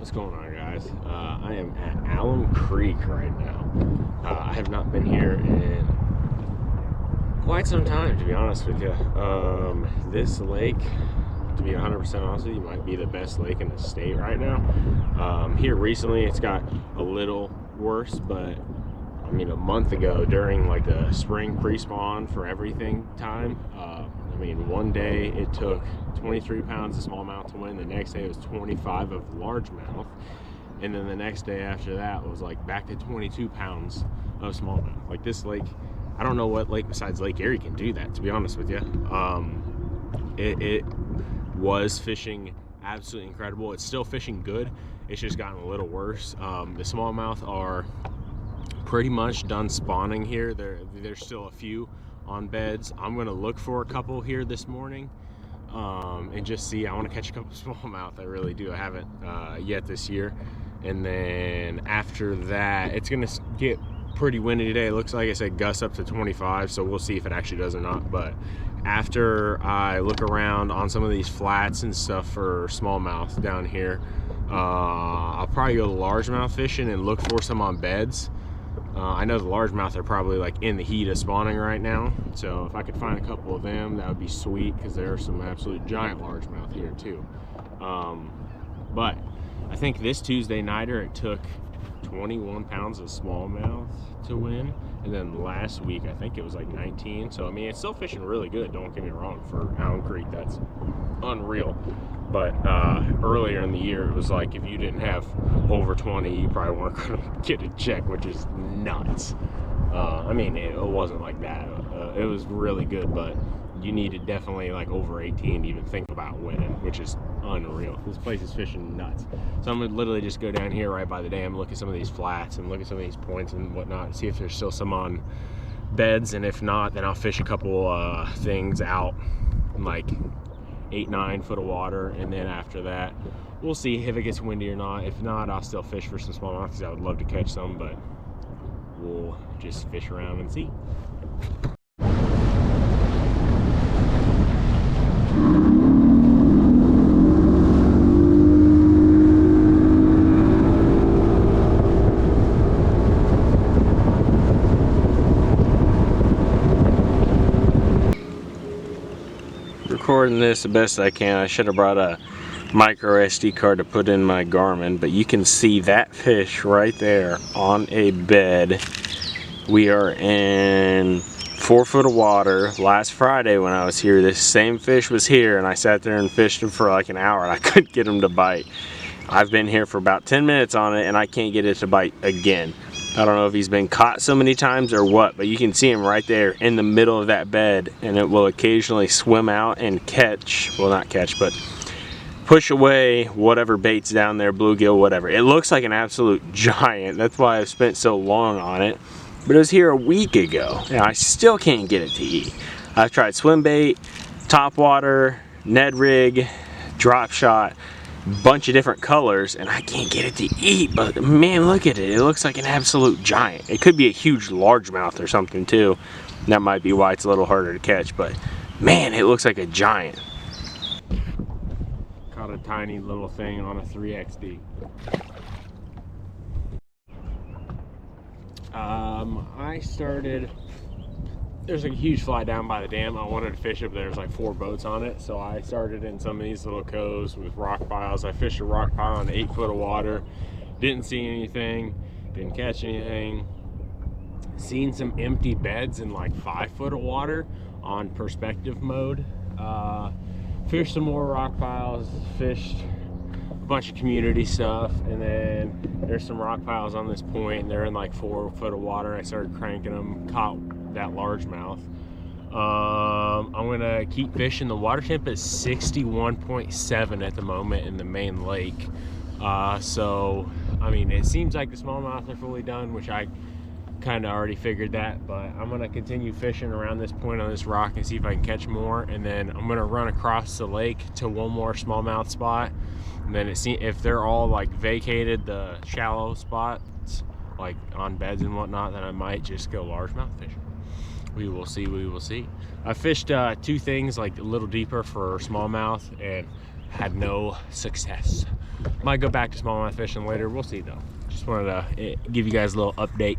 What's going on, guys? I am at Alum Creek right now. I have not been here in quite some time, to be honest with you. This lake, to be 100% honest with you, might be the best lake in the state right now. Here recently it's got a little worse, but I mean a month ago during like the spring pre-spawn for everything time, one day it took 23 pounds of smallmouth to win. The next day it was 25 of largemouth. And then the next day after that was like back to 22 pounds of smallmouth. Like this lake, I don't know what lake besides Lake Erie can do that, to be honest with you. It was fishing absolutely incredible. It's still fishing good. It's just gotten a little worse. The smallmouth are pretty much done spawning here. There's still a few on beds. I'm gonna look for a couple here this morning and just see. I want to catch a couple smallmouth. I really do. I haven't yet this year. And then after that, it's gonna get pretty windy today. It looks like I said gusts up to 25, so we'll see if it actually does or not. But after I look around on some of these flats and stuff for smallmouth down here, I'll probably go largemouth fishing and look for some on beds. I know the largemouth are probably like in the heat of spawning right now, so if I could find a couple of them, that would be sweet, because there are some absolute giant largemouth here too. But I think this Tuesday nighter it took 21 pounds of smallmouth to win, and then last week I think it was like 19. So I mean, it's still fishing really good, don't get me wrong. For Alum Creek, that's unreal. But earlier in the year it was like if you didn't have over 20, you probably weren't gonna get a check, which is nuts. I mean, it wasn't like that. It was really good, but you needed definitely like over 18 to even think about winning, which is unreal. This place is fishing nuts. So I'm gonna literally just go down here right by the dam, look at some of these flats and look at some of these points and whatnot, see if there's still some on beds, and if not, then I'll fish a couple things out in like 8-9 foot of water, and then after that we'll see if it gets windy or not. If not, I'll still fish for some smallmouth because I would love to catch some, but we'll just fish around and see. Recording this the best I can. I should have brought a micro SD card to put in my Garmin, but you can see that fish right there on a bed. We are in 4 foot of water. Last Friday when I was here, this same fish was here, and I sat there and fished him for like an hour and I couldn't get him to bite. I've been here for about 10 minutes on it and I can't get it to bite again. I don't know if he's been caught so many times or what, but you can see him right there in the middle of that bed, and it will occasionally swim out and catch, well not catch, but push away whatever bait's down there, bluegill, whatever. It looks like an absolute giant. That's why I've spent so long on it. But it was here a week ago, and I still can't get it to eat. I've tried swim bait, top water, Ned rig, drop shot, bunch of different colors, and I can't get it to eat. But man, look at it. It looks like an absolute giant. It could be a huge largemouth or something too. That might be why it's a little harder to catch, but man, it looks like a giant. Caught a tiny little thing on a 3XD. I started, there's like a huge fly down by the dam. I wanted to fish it, but there's like 4 boats on it. So I started in some of these little coves with rock piles. I fished a rock pile on 8 foot of water. Didn't see anything, didn't catch anything. Seen some empty beds in like 5 foot of water on perspective mode. Fished some more rock piles, fished a bunch of community stuff, and then there's some rock piles on this point, and they're in like 4 foot of water. I started cranking them, caught that largemouth. I'm gonna keep fishing. The water temp is 61.7 at the moment in the main lake. So I mean, it seems like the smallmouth are fully done, which I kind of already figured that, but I'm gonna continue fishing around this point on this rock and see if I can catch more, and then I'm gonna run across the lake to one more smallmouth spot, and then if they're all like vacated, the shallow spots like on beds and whatnot, then I might just go largemouth fishing. We will see, we will see. I fished 2 things like a little deeper for smallmouth, and had no success. Might go back to smallmouth fishing later. We'll see though. Just wanted to give you guys a little update.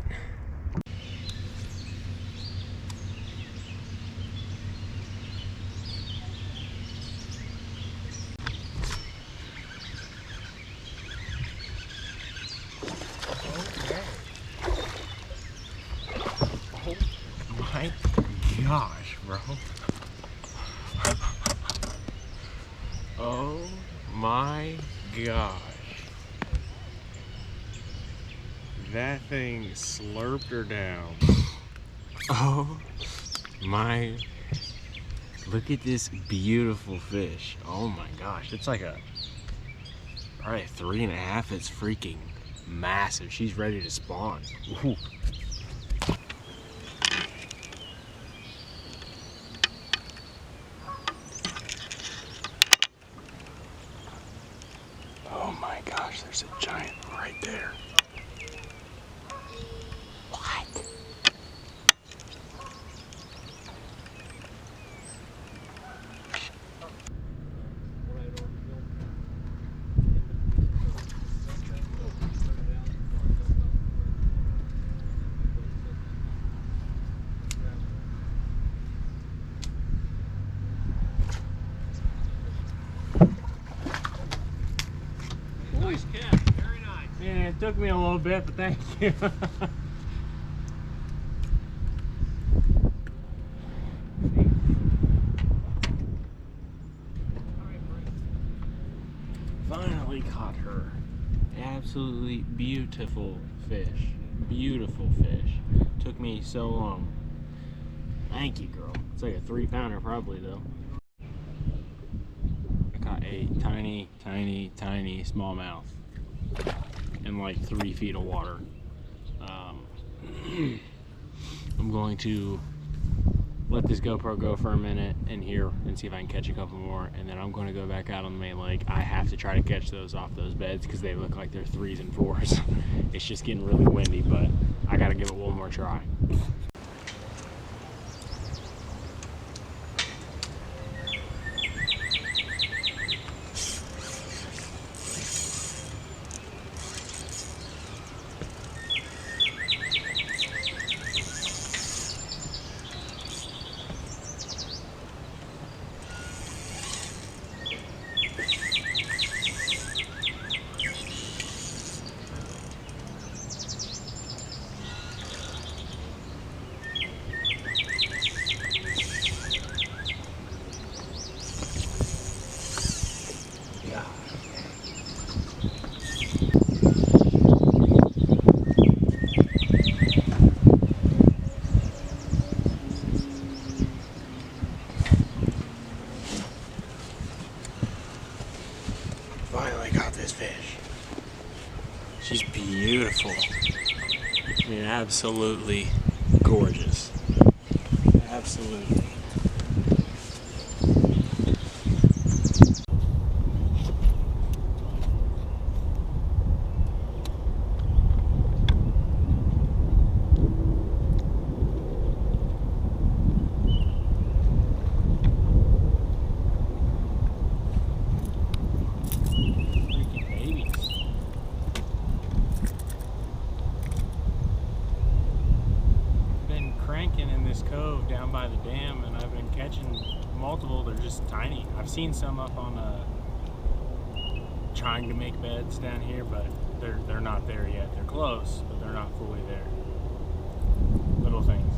My gosh, bro. Oh my gosh. That thing slurped her down. Oh my. Look at this beautiful fish. Oh my gosh. It's like probably a 3.5. It's freaking massive. She's ready to spawn. Ooh. Oh my gosh, there's a giant right there. What? Nice catch, very nice. Yeah, it took me a little bit, but thank you. Finally caught her. Absolutely beautiful fish. Beautiful fish. Took me so long. Thank you, girl. It's like a 3-pounder probably though. I caught a tiny smallmouth in like 3 feet of water. I'm going to let this GoPro go for a minute in here and see if I can catch a couple more, and then I'm going to go back out on the main lake. I have to try to catch those off those beds because they look like they're 3s and 4s. It's just getting really windy, but I got to give it one more try. Finally got this fish. She's beautiful. I mean, absolutely gorgeous. Absolutely. In this cove down by the dam, and I've been catching multiple. They're just tiny. I've seen some up on trying to make beds down here, but they're not there yet. They're close, but they're not fully there. Little things.